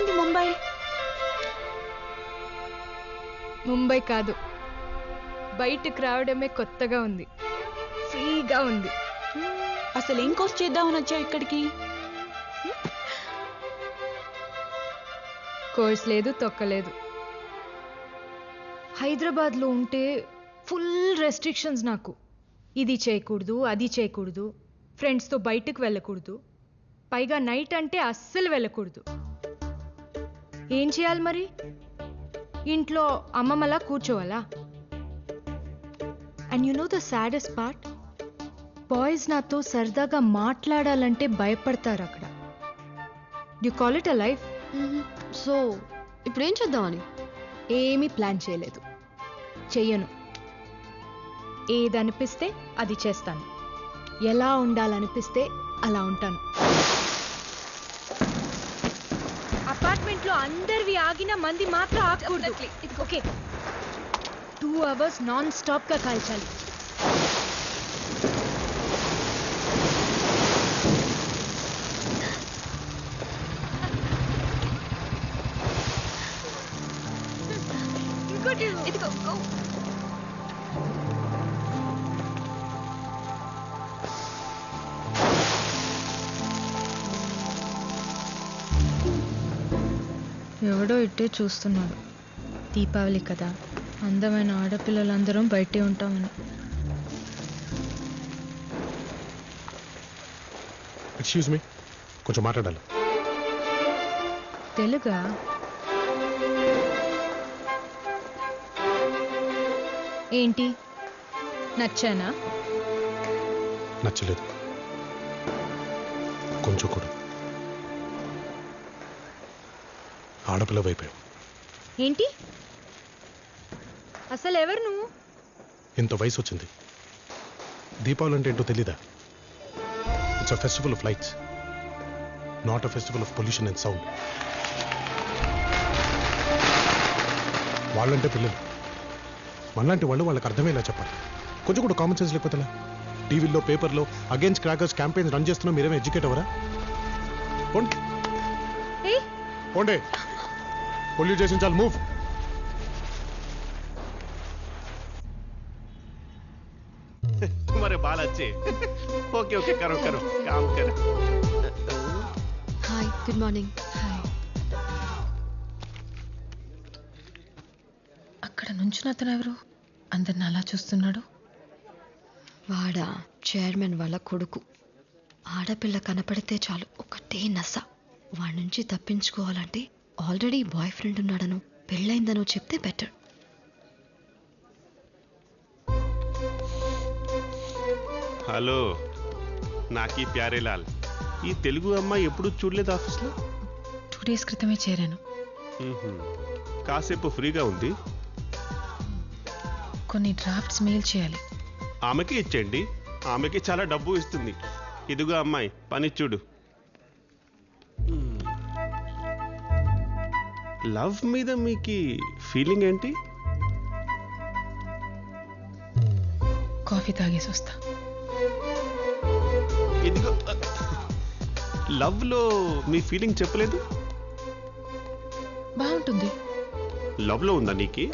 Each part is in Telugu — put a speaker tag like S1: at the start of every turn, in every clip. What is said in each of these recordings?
S1: ఉంది ముంబై?
S2: ముంబై కాదు, బయటకు రావడమే కొత్తగా ఉంది, ఫ్రీగా ఉంది.
S1: అసలు ఏం కోర్స్ చేద్దామని వచ్చావు ఇక్కడికి?
S2: కోర్స్ లేదు, తొక్కలేదు. హైదరాబాద్లో ఉంటే ఫుల్ రెస్ట్రిక్షన్స్ నాకు. ఇది చేయకూడదు, అది చేయకూడదు, ఫ్రెండ్స్తో బయటకు వెళ్ళకూడదు, పైగా నైట్ అంటే అస్సలు వెళ్ళకూడదు. ఏం చేయాలి మరి? ఇంట్లో అమ్మమ్మలా కూర్చోవాలా? And you know the saddest part, boys నాతో సరదాగా మాట్లాడాలంటే భయపడతారు అక్కడ. You call it a life.
S3: So ఇప్పుడు ఏం చేద్దామని?
S2: ఏమీ ప్లాన్ చేయలేదు, చెయ్యను. ఏదనిపిస్తే అది చేస్తాను, ఎలా ఉండాలనిపిస్తే అలా ఉంటాను. అపార్ట్మెంట్లో అందరివి ఆగిన మంది మాత్రం ఆగకూడదు. ఓకే, 2 hours నాన్ స్టాప్ గా కాల్చాలి. ఎవడో ఇట్టే చూస్తున్నాడు. దీపావళి కదా, అందమైన ఆడపిల్లలందరం బయటే ఉంటామని.
S4: ఎక్స్క్యూజ్ మీ, కొంచెం మాట్లాడాలి.
S2: తెలుగా? ఏంటి, నచ్చానా?
S4: నచ్చలేదు, కొంచెం కూడా. ఆడపిల్ల వైపోయావు.
S2: ఏంటి అసలు ఎవరు నువ్వు?
S4: ఇంత వయసు వచ్చింది, దీపావళి అంటే ఏంటో తెలీదా? It's a festival of lights, not a festival of pollution and sound. వాళ్ళంటే పిల్లలు, మనలాంటి వాళ్ళు వాళ్ళకి అర్థమయ్యేలా చెప్పాలి. కొంచెం కూడా కామన్ సెన్స్ లేకపోతే టీవీలో పేపర్లో అగేన్స్ట్ క్రాకర్స్ క్యాంపెయిన్స్ రన్ చేస్తున్నా, మీరేమో ఎడ్యుకేట్ అవ్వరా? పోండి, పొల్యూట్ చేసిన చాలు, మూవ్.
S5: तुम्हारे बाल अच्छे. ओके ओके, करो करो काम करो.
S3: Hi, good morning.
S2: హాయ్. అక్కడ నుంచున్న అతను ఎవరు? అందరిని అలా చూస్తున్నాడు.
S3: వాడా చైర్మన్ వాళ్ళ కొడుకు. ఆడపిల్ల కనపడితే చాలు ఒకటే నస. వాడి నుంచి తప్పించుకోవాలంటే ఆల్రెడీ బాయ్ ఫ్రెండ్ ఉన్నాడనో పెళ్ళైందనో చెప్తే బెటర్.
S5: హలో, నాకీ ప్యారేలాల్. ఈ తెలుగు అమ్మాయి ఎప్పుడు చూడలేదు ఆఫీస్లో?
S2: 2 days క్రితమే చేరాను.
S5: కాసేపు ఫ్రీగా ఉంది,
S2: కొన్ని డ్రాఫ్ట్స్ మెయిల్ చేయాలి.
S5: ఆమెకి ఇచ్చేయండి, ఆమెకి చాలా డబ్బు ఇస్తుంది. ఇదిగో అమ్మాయి, పని చూడు. లవ్ మీద మీకు ఫీలింగ్ ఏంటి?
S2: కాఫీ తాగేసి వస్తా.
S5: ఇదిగో, లవ్ లో మీ ఫీలింగ్ చెప్పలేదు.
S2: బాగుంటుంది.
S5: లవ్ లో ఉందా నీకి?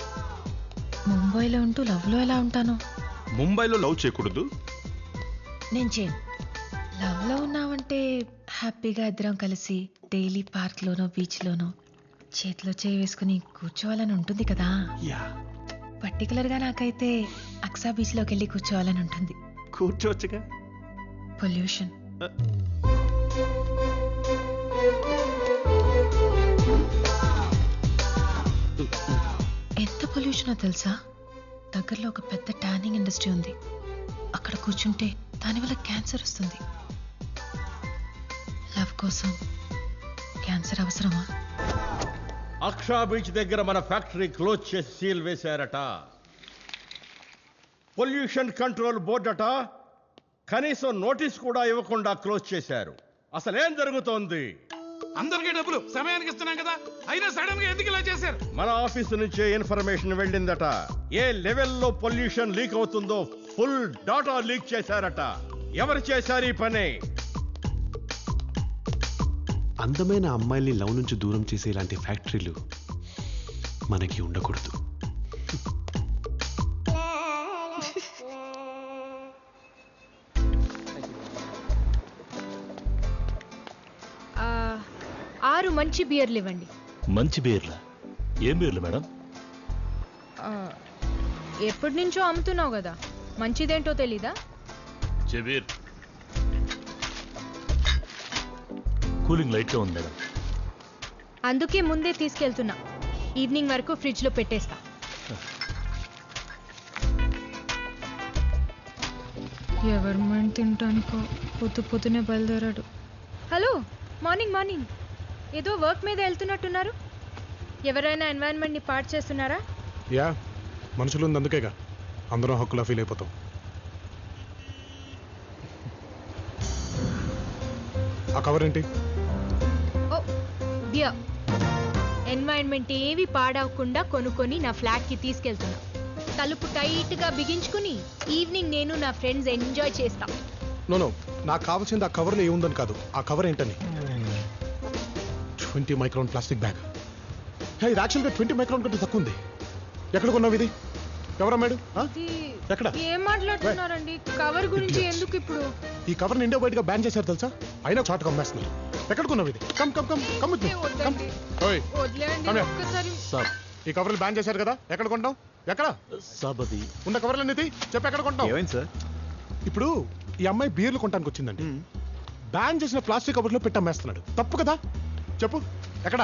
S2: ముంబైలో ఉంటూ లవ్ లో ఎలా ఉంటాను?
S5: ముంబైలో లవ్ చేయకూడదు.
S2: నేను చేయను. లవ్ లో ఉన్నామంటే హ్యాపీగా ఇద్దరం కలిసి డైలీ పార్క్ లోనో బీచ్ లోనో చేతిలో చేయి వేసుకుని కూర్చోవాలని ఉంటుంది కదా. పర్టికులర్ గా నాకైతే అక్సా బీచ్ లోకి వెళ్ళి కూర్చోవాలని ఉంటుంది.
S5: కూర్చోవచ్చుగా.
S2: పొల్యూషన్. ఎంత పొల్యూషనో తెలుసా? దగ్గరలో ఒక పెద్ద ట్యానింగ్ ఇండస్ట్రీ ఉంది. అక్కడ కూర్చుంటే దానివల్ల క్యాన్సర్ వస్తుంది. లవ్ కోసం క్యాన్సర్ అవసరమా?
S6: అక్షా బీచ్ దగ్గర మన ఫ్యాక్టరీ క్లోజ్ చేసి సీల్ వేశారట. పొల్యూషన్ కంట్రోల్ బోర్డు అట కనీసం నోటీస్ కూడా ఇవ్వకుండా క్లోజ్ చేశారు. అసలేం జరుగుతోంది?
S7: అందరికీ డబ్బులు సమయానికి ఇస్తున్నాం కదా, అయినా సడన్ గా ఎందుకు ఇలా చేశారు?
S6: మన ఆఫీసు నుంచే ఇన్ఫర్మేషన్ వెళ్ళిందట. ఏ లెవెల్లో పొల్యూషన్ లీక్ అవుతుందో ఫుల్ డాటా లీక్ చేశారట. ఎవరు చేశారు ఈ పని?
S5: అందమైన అమ్మాయిల్ని లవ్ నుంచి దూరం చేసే ఇలాంటి ఫ్యాక్టరీలు మనకి ఉండకూడదు.
S8: ఆరు మంచి బియర్లు ఇవ్వండి.
S9: మంచి బీర్లా? ఏం బీర్లు మేడం?
S8: ఎప్పటి నుంచో అమ్ముతున్నావు కదా, మంచిదేంటో తెలీదా?
S9: చెబీర్. కూలింగ్ లైట్గా ఉంది మేడం.
S8: అందుకే ముందే తీసుకెళ్తున్నా, ఈవినింగ్ వరకు ఫ్రిడ్జ్లో పెట్టేస్తా. ఎవరి మైండ్ తింటానికో పొద్దునే బయలుదేరాడు. Hello, morning morning. ఏదో వర్క్ మీద వెళ్తున్నట్టున్నారు. ఎవరైనా ఎన్వైరన్మెంట్ని పాడు చేస్తున్నారా?
S4: యా, మనుషులు ఉంది అందుకేగా అందరం హక్కులా ఫీల్ అయిపోతాం. ఆ కవర్ ఏంటి?
S8: ఓ బియర్. ఎన్వైరన్మెంట్ ఏవి పాడవకుండా కొనుక్కొని నా ఫ్లాట్కి తీసుకెళ్తున్నా. తలుపు టైట్గా బిగించుకుని ఈవినింగ్ నేను నా ఫ్రెండ్స్ ఎంజాయ్ చేస్తాం.
S4: నో, నాకు కావాల్సింది ఆ కవర్లో ఏముందని కాదు, ఆ కవర్ ఏంటని. 20 మైక్రాన్ ప్లాస్టిక్ బ్యాగ్. ఇది యాక్చువల్గా 20 మైక్రాన్ కంటే తక్కువ ఉంది. ఎక్కడ కొన్నావు ఇది? ఎవరమ్మాడు? ఎక్కడ?
S8: ఏం మాట్లాడుతున్నారండి? కవర్ గురించి ఎందుకు ఇప్పుడు?
S4: ఈ కవర్ని ఇండియా బయటగా బ్యాన్ చేశారు తెలుసా? అయినా చాటుగా అమ్మేస్తున్నారు. ఎక్కడ కొన్నావు ఇది? Come come come come with me. ఓయ్,
S9: సాబ్,
S4: ఈ కవర్లు బ్యాన్ చేశారు కదా, ఎక్కడ కొంటాం? ఎక్కడ
S9: సాబ్ అది
S4: ఉన్న కవర్లన్నీ చెప్పి ఎక్కడ కొంటాం?
S5: ఏమైంది సార్?
S4: ఇప్పుడు ఈ అమ్మాయి బీర్లు కొనడానికి వచ్చిందండి. బ్యాన్ చేసిన ప్లాస్టిక్ కవర్లో పెట్టి అమ్మేస్తున్నాడు. తప్పు కదా? చెప్పు, ఎక్కడ?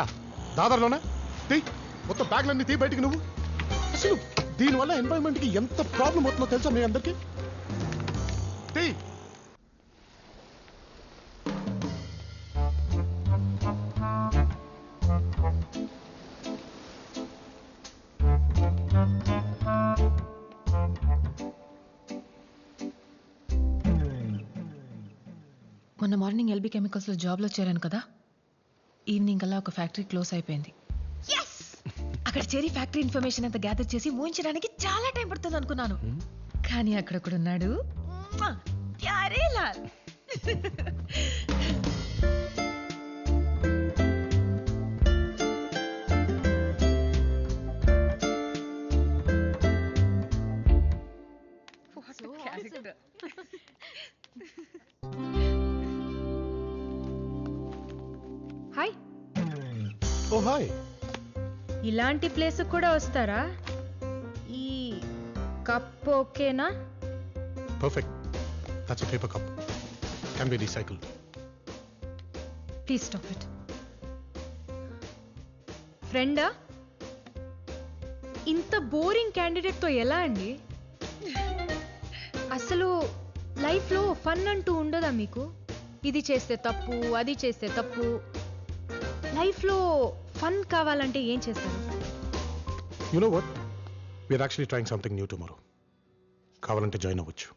S4: దాదాలోనా? తీ మొత్తం బ్యాగ్లన్నీ తీ బయటికి. నువ్వు అసలు దీనివల్ల ఎన్వైరన్మెంట్కి ఎంత ప్రాబ్లం అవుతుందో తెలుసా మీ అందరికీ? తీ.
S2: మొన్న మార్నింగ్ ఎల్బీ కెమికల్స్లో జాబ్లో చేరాను కదా, ఈవినింగ్ అలా ఒక ఫ్యాక్టరీ క్లోజ్ అయిపోయింది. అక్కడ చేరి ఫ్యాక్టరీ ఇన్ఫర్మేషన్ అంతా గ్యాదర్ చేసి ఊహించడానికి చాలా టైం పడుతుంది అనుకున్నాను. కానీ అక్కడ ఒకడున్నాడు, ప్యారే లాల్.
S8: హాయ్.
S4: ఓ హాయ్.
S8: ఇలాంటి ప్లేస్ కూడా వస్తారా? ఈ కప్ ఓకేనా?
S4: Perfect. That's a paper cup. Can be recycled.
S8: Please stop it. ఫ్రెండా? ఇంత బోరింగ్ క్యాండిడేట్తో ఎలా అండి? అసలు లైఫ్లో ఫన్ అంటూ ఉండదా మీకు? ఇది చేస్తే తప్పు, అది చేస్తే తప్పు. లైఫ్లో ఫన్ కావాలంటే ఏం చేస్తారు?
S4: You know what, we are actually trying something new tomorrow. కావాలంటే జాయిన్ అవ్వచ్చు.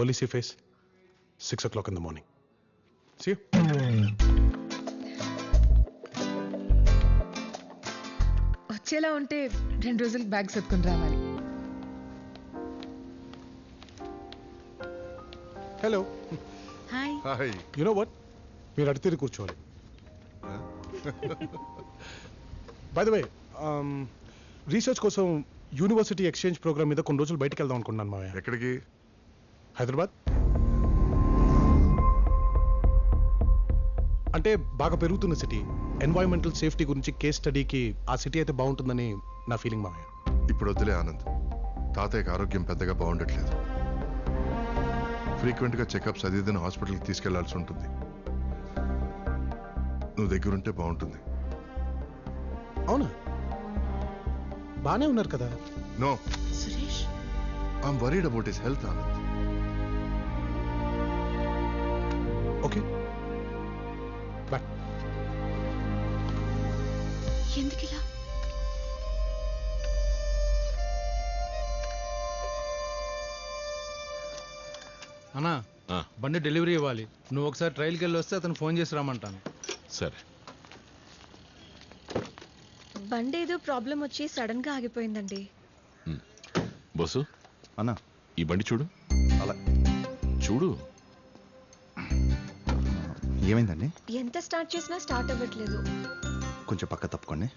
S4: Only sea face 6 o'clock in the morning. See you.
S2: వచ్చేలా ఉంటే 2 రోజులు బ్యాగ్ సర్దుకుని రావాలి.
S4: Hello.
S1: Hi.
S6: Hi.
S4: You know what, మీరు అడిగితే కూర్చోవాలి. బై ద వే, రీసెర్చ్ కోసం యూనివర్సిటీ ఎక్స్చేంజ్ ప్రోగ్రామ్ మీద కొన్ని రోజులు బయటకు వెళ్దాం అనుకున్నాను మావయ్య.
S6: ఎక్కడికి?
S4: హైదరాబాద్. అంటే బాగా పెరుగుతున్న సిటీ, ఎన్వైరన్మెంటల్ సేఫ్టీ గురించి కేస్ స్టడీకి ఆ సిటీ అయితే బాగుంటుందని నా ఫీలింగ్ మావయ్య.
S10: ఇప్పుడు వద్దులే ఆనంద్, తాతయ్యకి ఆరోగ్యం పెద్దగా బాగుండట్లేదు. ఫ్రీక్వెంట్గా చెకప్స్ అది ఇదని హాస్పిటల్కి తీసుకెళ్లాల్సి ఉంటుంది. నువ్వు దగ్గరుంటే బాగుంటుంది.
S4: అవునా? బానే ఉన్నారు కదా?
S10: No,
S1: Suresh,
S10: I'm worried about his health Anand.
S4: Okay, bye.
S1: ఎందుకిలా?
S7: అన్నా, బండి డెలివరీ ఇవ్వాలి. నువ్వు ఒకసారి ట్రైల్కి వెళ్ళి వస్తే అతను ఫోన్ చేసి రమ్మంటాను.
S10: సరే.
S3: బండి ఏదో ప్రాబ్లం వచ్చి సడన్ గా ఆగిపోయిందండి.
S10: బస్సు
S6: అన్నా,
S10: ఈ బండి చూడు.
S6: అలా
S10: చూడు.
S11: ఏమైందండి?
S3: ఎంత స్టార్ట్ చేసినా స్టార్ట్ అవ్వట్లేదు.
S11: కొంచెం పక్క తప్పుకోండి.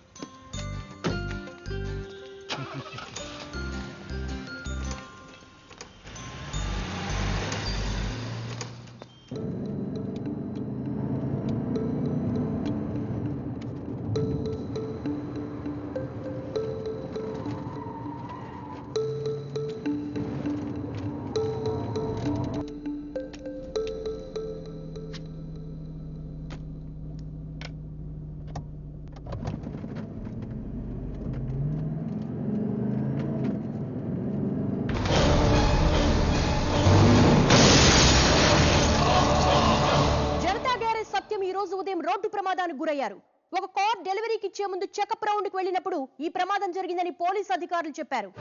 S12: రోడ్డు ప్రమాదానికి గురయ్యారు. ఒక కార్ డెలివరీకి ఇచ్చే ముందు చెకప్ రౌండ్కి వెళ్ళినప్పుడు ఈ ప్రమాదం జరిగిందని పోలీస్ అధికారులు చెప్పారు.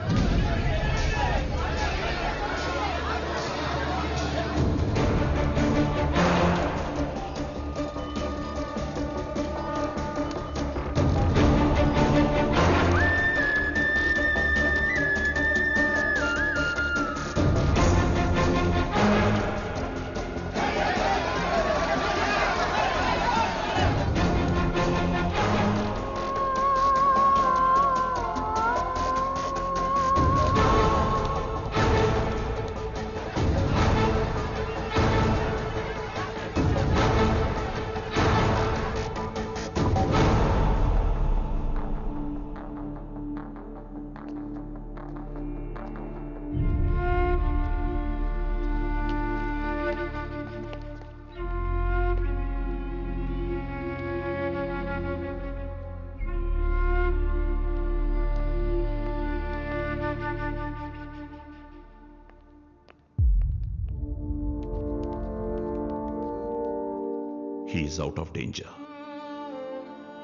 S13: హీఈస్ అవుట్ ఆఫ్ డేంజర్,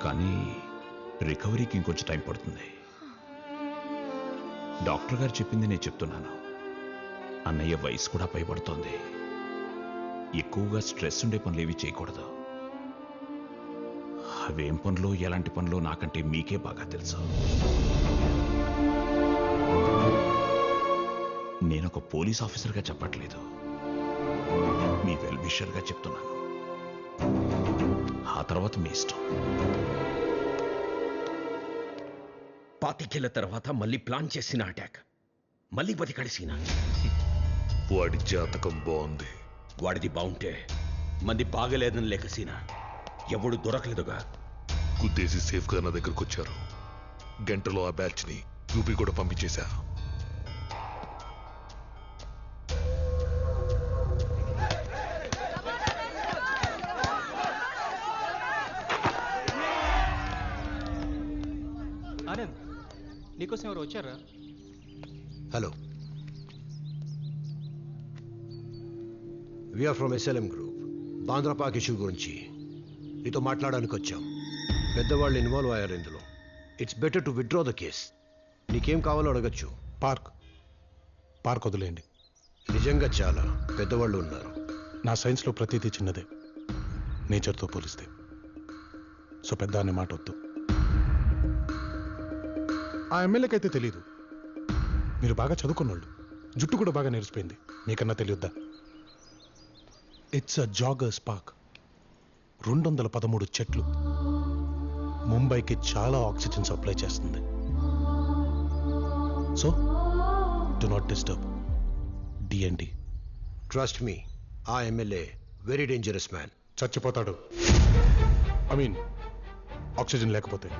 S13: కానీ రికవరీకి ఇంకొంచెం టైం పడుతుంది. డాక్టర్ గారు చెప్పింది నేను చెప్తున్నాను. అన్నయ్య వయసు కూడా పైబడుతోంది. ఎక్కువగా స్ట్రెస్ ఉండే పనులు ఏవి చేయకూడదు. అవేం పనులు ఎలాంటి పనులు నాకంటే మీకే బాగా తెలుసు. నేను ఒక పోలీస్ ఆఫీసర్గా చెప్పట్లేదు, మీ వెల్ విషర్గా చెప్తున్నాను. ఆ తర్వాత మీ ఇష్టం.
S14: 25 తర్వాత మళ్ళీ ప్లాన్ చేసిన అటాక్, మళ్ళీ బతికడిసిన.
S9: వాడి జాతకం బాగుంది.
S14: వాడిది బాగుంటే మంది బాగలేదని లేకసిన ఎవడు దొరకలేదుగా.
S9: గుద్దేసి సేఫ్ గా నా దగ్గరకు వచ్చారు. గంటలో ఆ బ్యాచ్ ని యూపీ కూడా పంపించేశా.
S15: ఆనంద్, నీకోసం ఎవరు వచ్చారా?
S16: Hello, we are from SLM group. Bandra park issue గురించి నీతో మాట్లాడడానికి వచ్చాం. పెద్దవాళ్ళు ఇన్వాల్వ్ అయ్యారు ఇందులో. It's better to withdraw the case. నీకేం కావాలో అడగచ్చు.
S4: పార్క్ వదిలేయండి.
S16: నిజంగా చాలా పెద్దవాళ్ళు ఉన్నారు.
S4: నా సైన్స్లో ప్రతిదీ చిన్నదే, నేచర్తో పోలిస్తే. సో పెద్ద అనే మాట వద్దు. ఆ ఎమ్మెల్యేకి అయితే తెలీదు. మీరు బాగా చదువుకున్నోళ్ళు, జుట్టు కూడా బాగా నేర్చిపోయింది. మీకన్నా తెలియద్దా? It's a joggers park. 213 చెట్లు. ముంబైకి చాలా ఆక్సిజన్ సప్లై చేస్తుంది. So do not disturb. D&D.
S16: Trust me, ఆ ఎమ్మెల్యే వెరీ డేంజరస్ మ్యాన్.
S4: చచ్చిపోతాడు. ఐ మీన్ ఆక్సిజన్ లేకపోతే.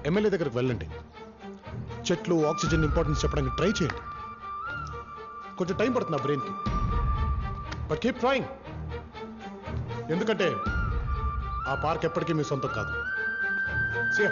S4: ఎమ్మెల్యే దగ్గరకు వెళ్ళండి, చెట్లు ఆక్సిజన్ ఇంపార్టెన్స్ చెప్పడానికి ట్రై చేయండి. కొంచెం టైం పడుతుంది ఆ బ్రెయిన్కి, బట్ కీప్ ట్రైయింగ్. ఎందుకంటే ఆ పార్క్ ఎప్పటికీ మీ సొంతం కాదు. See ya.